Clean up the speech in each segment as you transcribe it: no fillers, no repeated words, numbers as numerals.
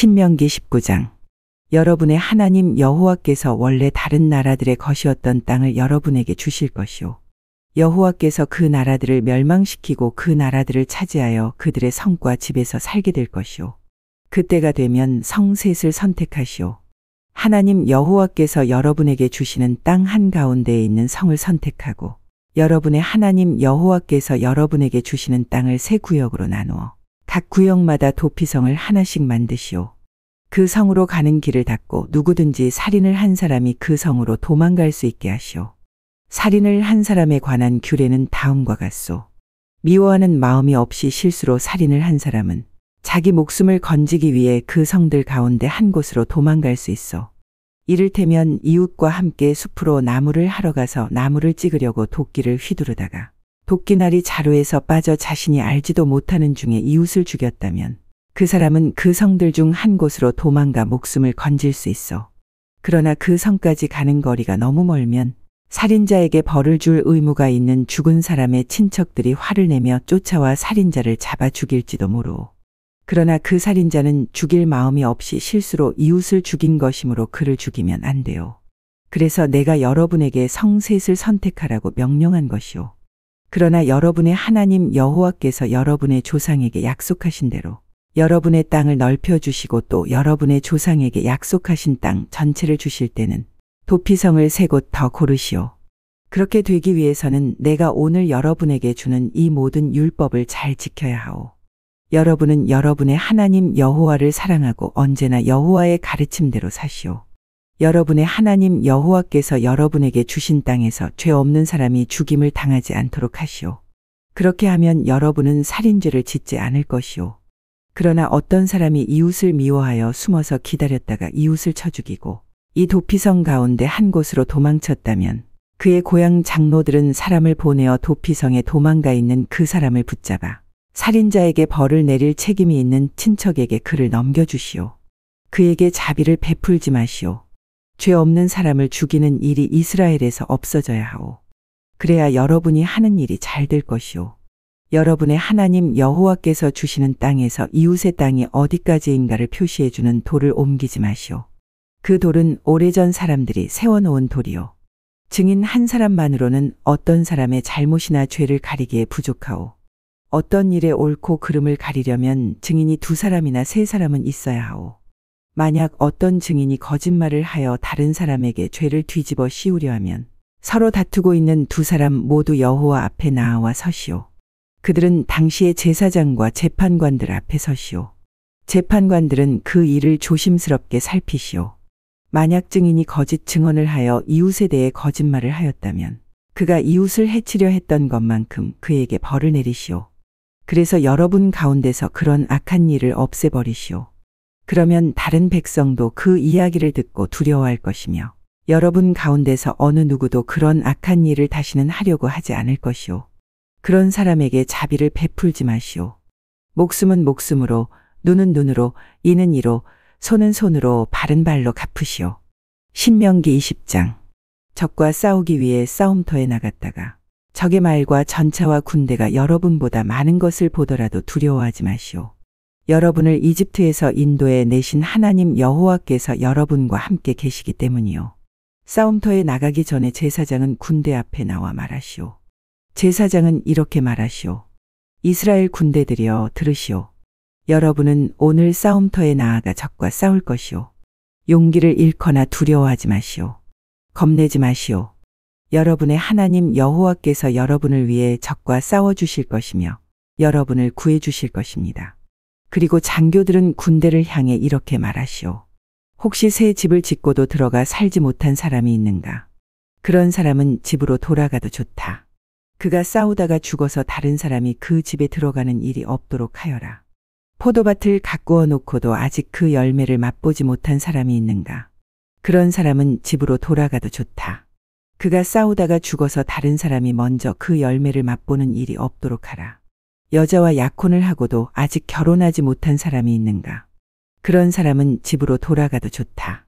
신명기 19장. 여러분의 하나님 여호와께서 원래 다른 나라들의 것이었던 땅을 여러분에게 주실 것이요. 여호와께서 그 나라들을 멸망시키고 그 나라들을 차지하여 그들의 성과 집에서 살게 될 것이요. 그때가 되면 성 셋을 선택하시오. 하나님 여호와께서 여러분에게 주시는 땅 한가운데에 있는 성을 선택하고 여러분의 하나님 여호와께서 여러분에게 주시는 땅을 세 구역으로 나누어 각 구역마다 도피성을 하나씩 만드시오. 그 성으로 가는 길을 닫고 누구든지 살인을 한 사람이 그 성으로 도망갈 수 있게 하시오. 살인을 한 사람에 관한 규례는 다음과 같소. 미워하는 마음이 없이 실수로 살인을 한 사람은 자기 목숨을 건지기 위해 그 성들 가운데 한 곳으로 도망갈 수 있어. 이를테면 이웃과 함께 숲으로 나무를 하러 가서 나무를 찍으려고 도끼를 휘두르다가 도끼날이 자루에서 빠져 자신이 알지도 못하는 중에 이웃을 죽였다면 그 사람은 그 성들 중 한 곳으로 도망가 목숨을 건질 수 있어. 그러나 그 성까지 가는 거리가 너무 멀면 살인자에게 벌을 줄 의무가 있는 죽은 사람의 친척들이 화를 내며 쫓아와 살인자를 잡아 죽일지도 모르오. 그러나 그 살인자는 죽일 마음이 없이 실수로 이웃을 죽인 것이므로 그를 죽이면 안 돼요. 그래서 내가 여러분에게 성 셋을 선택하라고 명령한 것이오. 그러나 여러분의 하나님 여호와께서 여러분의 조상에게 약속하신 대로 여러분의 땅을 넓혀주시고 또 여러분의 조상에게 약속하신 땅 전체를 주실 때는 도피성을 세 곳 더 고르시오. 그렇게 되기 위해서는 내가 오늘 여러분에게 주는 이 모든 율법을 잘 지켜야 하오. 여러분은 여러분의 하나님 여호와를 사랑하고 언제나 여호와의 가르침대로 사시오. 여러분의 하나님 여호와께서 여러분에게 주신 땅에서 죄 없는 사람이 죽임을 당하지 않도록 하시오. 그렇게 하면 여러분은 살인죄를 짓지 않을 것이오. 그러나 어떤 사람이 이웃을 미워하여 숨어서 기다렸다가 이웃을 쳐 죽이고 이 도피성 가운데 한 곳으로 도망쳤다면 그의 고향 장로들은 사람을 보내어 도피성에 도망가 있는 그 사람을 붙잡아 살인자에게 벌을 내릴 책임이 있는 친척에게 그를 넘겨주시오. 그에게 자비를 베풀지 마시오. 죄 없는 사람을 죽이는 일이 이스라엘에서 없어져야 하오. 그래야 여러분이 하는 일이 잘 될 것이오. 여러분의 하나님 여호와께서 주시는 땅에서 이웃의 땅이 어디까지인가를 표시해주는 돌을 옮기지 마시오. 그 돌은 오래전 사람들이 세워놓은 돌이오. 증인 한 사람만으로는 어떤 사람의 잘못이나 죄를 가리기에 부족하오. 어떤 일에 옳고 그름을 가리려면 증인이 두 사람이나 세 사람은 있어야 하오. 만약 어떤 증인이 거짓말을 하여 다른 사람에게 죄를 뒤집어 씌우려 하면 서로 다투고 있는 두 사람 모두 여호와 앞에 나와 서시오. 그들은 당시의 제사장과 재판관들 앞에 서시오. 재판관들은 그 일을 조심스럽게 살피시오. 만약 증인이 거짓 증언을 하여 이웃에 대해 거짓말을 하였다면 그가 이웃을 해치려 했던 것만큼 그에게 벌을 내리시오. 그래서 여러분 가운데서 그런 악한 일을 없애버리시오. 그러면 다른 백성도 그 이야기를 듣고 두려워할 것이며 여러분 가운데서 어느 누구도 그런 악한 일을 다시는 하려고 하지 않을 것이오. 그런 사람에게 자비를 베풀지 마시오. 목숨은 목숨으로, 눈은 눈으로, 이는 이로, 손은 손으로, 발은 발로 갚으시오. 신명기 20장. 적과 싸우기 위해 싸움터에 나갔다가 적의 말과 전차와 군대가 여러분보다 많은 것을 보더라도 두려워하지 마시오. 여러분을 이집트에서 인도해 내신 하나님 여호와께서 여러분과 함께 계시기 때문이요. 싸움터에 나가기 전에 제사장은 군대 앞에 나와 말하시오. 제사장은 이렇게 말하시오. 이스라엘 군대들이여 들으시오. 여러분은 오늘 싸움터에 나아가 적과 싸울 것이오. 용기를 잃거나 두려워하지 마시오. 겁내지 마시오. 여러분의 하나님 여호와께서 여러분을 위해 적과 싸워주실 것이며 여러분을 구해주실 것입니다. 그리고 장교들은 군대를 향해 이렇게 말하시오. 혹시 새 집을 짓고도 들어가 살지 못한 사람이 있는가? 그런 사람은 집으로 돌아가도 좋다. 그가 싸우다가 죽어서 다른 사람이 그 집에 들어가는 일이 없도록 하여라. 포도밭을 가꾸어 놓고도 아직 그 열매를 맛보지 못한 사람이 있는가? 그런 사람은 집으로 돌아가도 좋다. 그가 싸우다가 죽어서 다른 사람이 먼저 그 열매를 맛보는 일이 없도록 하라. 여자와 약혼을 하고도 아직 결혼하지 못한 사람이 있는가? 그런 사람은 집으로 돌아가도 좋다.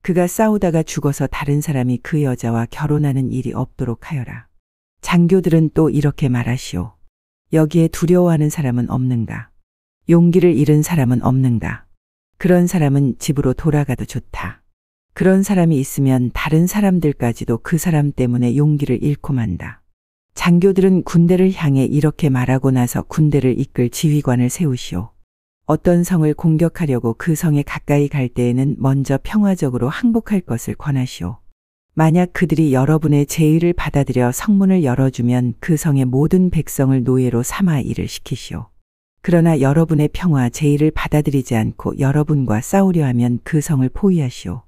그가 싸우다가 죽어서 다른 사람이 그 여자와 결혼하는 일이 없도록 하여라. 장교들은 또 이렇게 말하시오. 여기에 두려워하는 사람은 없는가? 용기를 잃은 사람은 없는가? 그런 사람은 집으로 돌아가도 좋다. 그런 사람이 있으면 다른 사람들까지도 그 사람 때문에 용기를 잃고 만다. 장교들은 군대를 향해 이렇게 말하고 나서 군대를 이끌 지휘관을 세우시오. 어떤 성을 공격하려고 그 성에 가까이 갈 때에는 먼저 평화적으로 항복할 것을 권하시오. 만약 그들이 여러분의 제의를 받아들여 성문을 열어주면 그 성의 모든 백성을 노예로 삼아 일을 시키시오. 그러나 여러분의 평화 제의를 받아들이지 않고 여러분과 싸우려 하면 그 성을 포위하시오.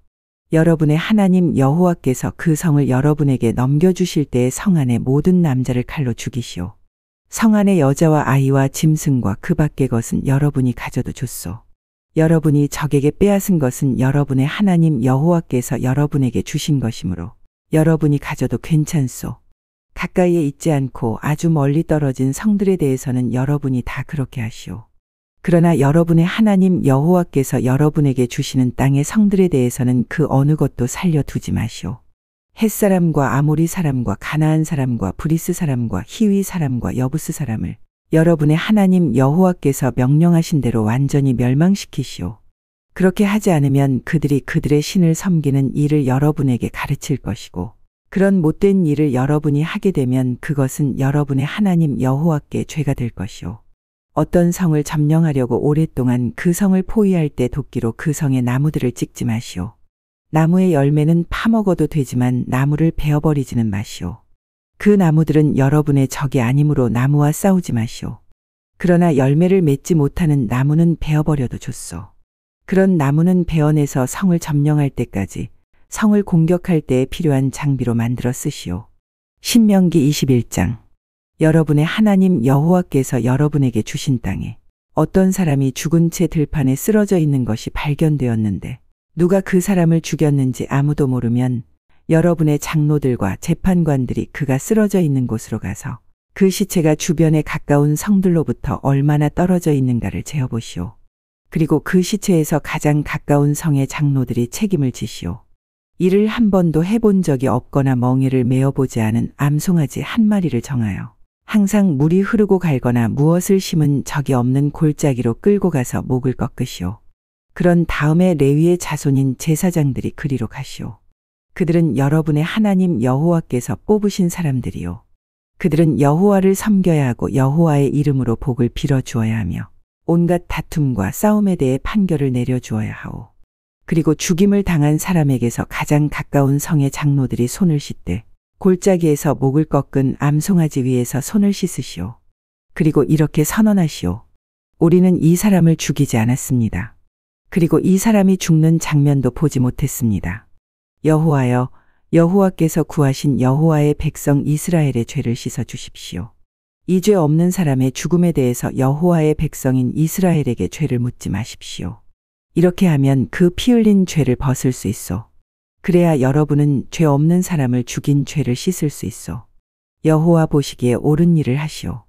여러분의 하나님 여호와께서 그 성을 여러분에게 넘겨주실 때에 성 안의 모든 남자를 칼로 죽이시오. 성 안의 여자와 아이와 짐승과 그 밖의 것은 여러분이 가져도 좋소. 여러분이 적에게 빼앗은 것은 여러분의 하나님 여호와께서 여러분에게 주신 것이므로 여러분이 가져도 괜찮소. 가까이에 있지 않고 아주 멀리 떨어진 성들에 대해서는 여러분이 다 그렇게 하시오. 그러나 여러분의 하나님 여호와께서 여러분에게 주시는 땅의 성들에 대해서는 그 어느 것도 살려두지 마시오. 헷사람과 아모리 사람과 가나안 사람과 브리스 사람과 히위 사람과 여부스 사람을 여러분의 하나님 여호와께서 명령하신 대로 완전히 멸망시키시오. 그렇게 하지 않으면 그들이 그들의 신을 섬기는 일을 여러분에게 가르칠 것이고 그런 못된 일을 여러분이 하게 되면 그것은 여러분의 하나님 여호와께 죄가 될 것이오. 어떤 성을 점령하려고 오랫동안 그 성을 포위할 때 도끼로 그 성의 나무들을 찍지 마시오. 나무의 열매는 파먹어도 되지만 나무를 베어버리지는 마시오. 그 나무들은 여러분의 적이 아니므로 나무와 싸우지 마시오. 그러나 열매를 맺지 못하는 나무는 베어버려도 좋소. 그런 나무는 베어내서 성을 점령할 때까지 성을 공격할 때에 필요한 장비로 만들어 쓰시오. 신명기 21장. 여러분의 하나님 여호와께서 여러분에게 주신 땅에 어떤 사람이 죽은 채 들판에 쓰러져 있는 것이 발견되었는데 누가 그 사람을 죽였는지 아무도 모르면 여러분의 장로들과 재판관들이 그가 쓰러져 있는 곳으로 가서 그 시체가 주변에 가까운 성들로부터 얼마나 떨어져 있는가를 재어보시오. 그리고 그 시체에서 가장 가까운 성의 장로들이 책임을 지시오. 이를 한 번도 해본 적이 없거나 멍에를 메어보지 않은 암송아지 한 마리를 정하여 항상 물이 흐르고 갈거나 무엇을 심은 적이 없는 골짜기로 끌고 가서 목을 꺾으시오. 그런 다음에 레위의 자손인 제사장들이 그리로 가시오. 그들은 여러분의 하나님 여호와께서 뽑으신 사람들이요. 그들은 여호와를 섬겨야 하고 여호와의 이름으로 복을 빌어 주어야 하며 온갖 다툼과 싸움에 대해 판결을 내려 주어야 하오. 그리고 죽임을 당한 사람에게서 가장 가까운 성의 장로들이 손을 씻되 골짜기에서 목을 꺾은 암송아지 위에서 손을 씻으시오. 그리고 이렇게 선언하시오. 우리는 이 사람을 죽이지 않았습니다. 그리고 이 사람이 죽는 장면도 보지 못했습니다. 여호와여, 여호와께서 구하신 여호와의 백성 이스라엘의 죄를 씻어 주십시오. 이 죄 없는 사람의 죽음에 대해서 여호와의 백성인 이스라엘에게 죄를 묻지 마십시오. 이렇게 하면 그 피 흘린 죄를 벗을 수 있소. 그래야 여러분은 죄 없는 사람을 죽인 죄를 씻을 수 있소. 여호와 보시기에 옳은 일을 하시오.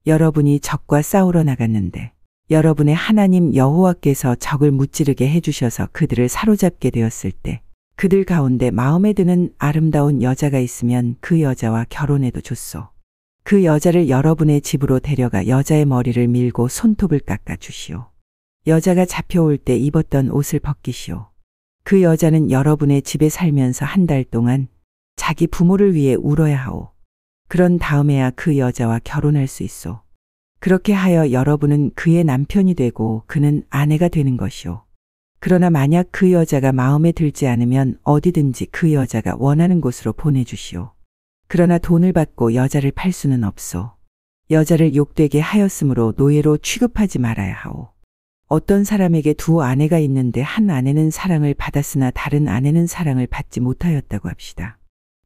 여러분이 적과 싸우러 나갔는데 여러분의 하나님 여호와께서 적을 무찌르게 해주셔서 그들을 사로잡게 되었을 때 그들 가운데 마음에 드는 아름다운 여자가 있으면 그 여자와 결혼해도 좋소. 그 여자를 여러분의 집으로 데려가 여자의 머리를 밀고 손톱을 깎아 주시오. 여자가 잡혀올 때 입었던 옷을 벗기시오. 그 여자는 여러분의 집에 살면서 한 달 동안 자기 부모를 위해 울어야 하오. 그런 다음에야 그 여자와 결혼할 수 있소. 그렇게 하여 여러분은 그의 남편이 되고 그는 아내가 되는 것이오. 그러나 만약 그 여자가 마음에 들지 않으면 어디든지 그 여자가 원하는 곳으로 보내주시오. 그러나 돈을 받고 여자를 팔 수는 없소. 여자를 욕되게 하였으므로 노예로 취급하지 말아야 하오. 어떤 사람에게 두 아내가 있는데 한 아내는 사랑을 받았으나 다른 아내는 사랑을 받지 못하였다고 합시다.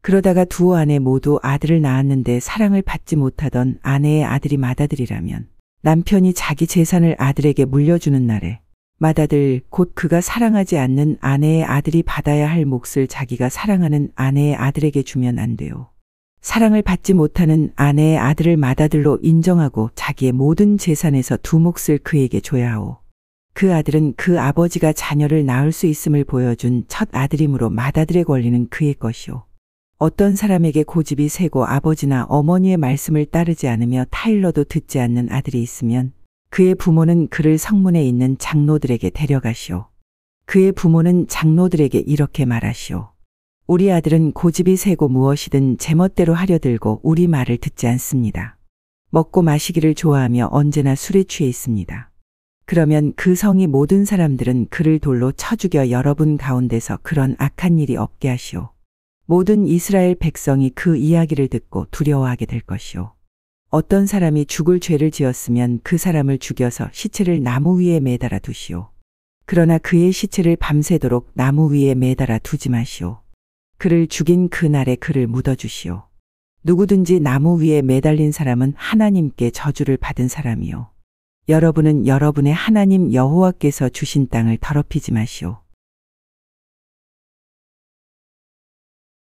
그러다가 두 아내 모두 아들을 낳았는데 사랑을 받지 못하던 아내의 아들이 맏아들이라면 남편이 자기 재산을 아들에게 물려주는 날에 맏아들 곧 그가 사랑하지 않는 아내의 아들이 받아야 할 몫을 자기가 사랑하는 아내의 아들에게 주면 안 돼요. 사랑을 받지 못하는 아내의 아들을 맏아들로 인정하고 자기의 모든 재산에서 두 몫을 그에게 줘야 하오. 그 아들은 그 아버지가 자녀를 낳을 수 있음을 보여준 첫 아들이므로 맏아들의 권리는 그의 것이오. 어떤 사람에게 고집이 세고 아버지나 어머니의 말씀을 따르지 않으며 타일러도 듣지 않는 아들이 있으면 그의 부모는 그를 성문에 있는 장로들에게 데려가시오. 그의 부모는 장로들에게 이렇게 말하시오. 우리 아들은 고집이 세고 무엇이든 제멋대로 하려 들고 우리 말을 듣지 않습니다. 먹고 마시기를 좋아하며 언제나 술에 취해 있습니다. 그러면 그 성의 모든 사람들은 그를 돌로 쳐 죽여 여러분 가운데서 그런 악한 일이 없게 하시오. 모든 이스라엘 백성이 그 이야기를 듣고 두려워하게 될 것이오. 어떤 사람이 죽을 죄를 지었으면 그 사람을 죽여서 시체를 나무 위에 매달아 두시오. 그러나 그의 시체를 밤새도록 나무 위에 매달아 두지 마시오. 그를 죽인 그날에 그를 묻어주시오. 누구든지 나무 위에 매달린 사람은 하나님께 저주를 받은 사람이요. 여러분은 여러분의 하나님 여호와께서 주신 땅을 더럽히지 마시오.